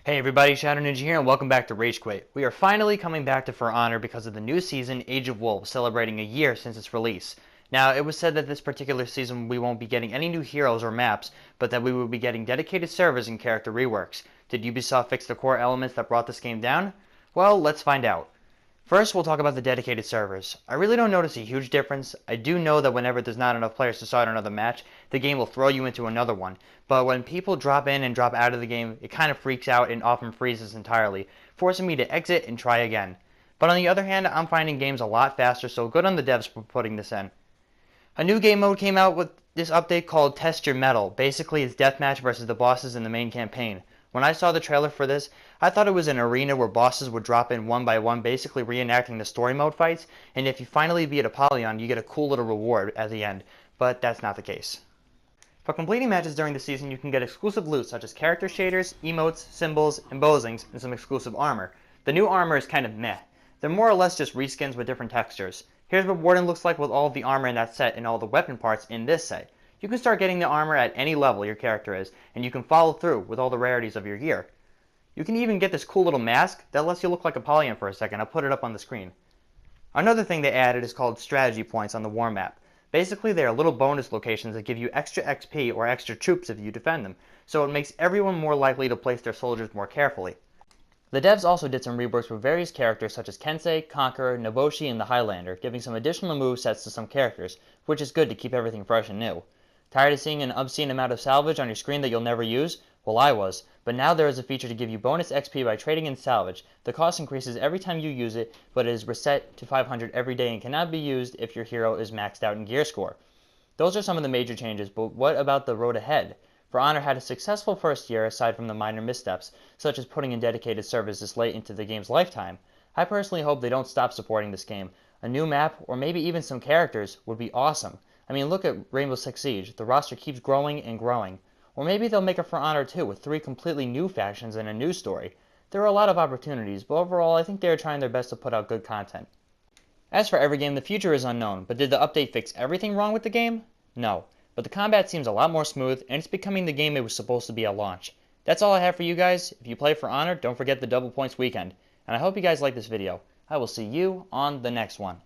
Hey everybody, Shadow Ninja here and welcome back to Rage Quit. We are finally coming back to For Honor because of the new season, Age of Wolves, celebrating a year since its release. Now, it was said that this particular season we won't be getting any new heroes or maps, but that we will be getting dedicated servers and character reworks. Did Ubisoft fix the core elements that brought this game down? Well, let's find out. First, we'll talk about the dedicated servers. I really don't notice a huge difference. I do know that whenever there's not enough players to start another match, the game will throw you into another one. But when people drop in and drop out of the game, it kind of freaks out and often freezes entirely, forcing me to exit and try again. But on the other hand, I'm finding games a lot faster, so good on the devs for putting this in. A new game mode came out with this update called Test Your Mettle. Basically, it's deathmatch versus the bosses in the main campaign. When I saw the trailer for this, I thought it was an arena where bosses would drop in one by one, basically reenacting the story mode fights, and if you finally beat Apollyon, you get a cool little reward at the end, but that's not the case. For completing matches during the season, you can get exclusive loot such as character shaders, emotes, symbols, embosings, and some exclusive armor. The new armor is kind of meh. They're more or less just reskins with different textures. Here's what Warden looks like with all of the armor in that set and all the weapon parts in this set. You can start getting the armor at any level your character is, and you can follow through with all the rarities of your gear. You can even get this cool little mask that lets you look like Apollyon for a second. I'll put it up on the screen. Another thing they added is called strategy points on the war map. Basically, they are little bonus locations that give you extra XP or extra troops if you defend them, so it makes everyone more likely to place their soldiers more carefully. The devs also did some reworks with various characters such as Kensei, Conqueror, Nobushi, and the Highlander, giving some additional movesets to some characters, which is good to keep everything fresh and new. Tired of seeing an obscene amount of salvage on your screen that you'll never use? Well, I was, but now there is a feature to give you bonus XP by trading in salvage. The cost increases every time you use it, but it is reset to 500 every day and cannot be used if your hero is maxed out in gear score. Those are some of the major changes, but what about the road ahead? For Honor had a successful first year aside from the minor missteps, such as putting in dedicated servers this late into the game's lifetime. I personally hope they don't stop supporting this game. A new map, or maybe even some characters, would be awesome. I mean, look at Rainbow Six Siege. The roster keeps growing and growing. Or maybe they'll make a For Honor 2 with 3 completely new factions and a new story. There are a lot of opportunities, but overall I think they are trying their best to put out good content. As for every game, the future is unknown, but did the update fix everything wrong with the game? No. But the combat seems a lot more smooth, and it's becoming the game it was supposed to be at launch. That's all I have for you guys. If you play For Honor, don't forget the double points weekend. And I hope you guys like this video. I will see you on the next one.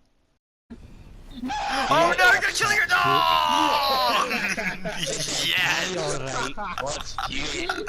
Oh no, you're gonna kill your dog! Yes! Alright, what's cute?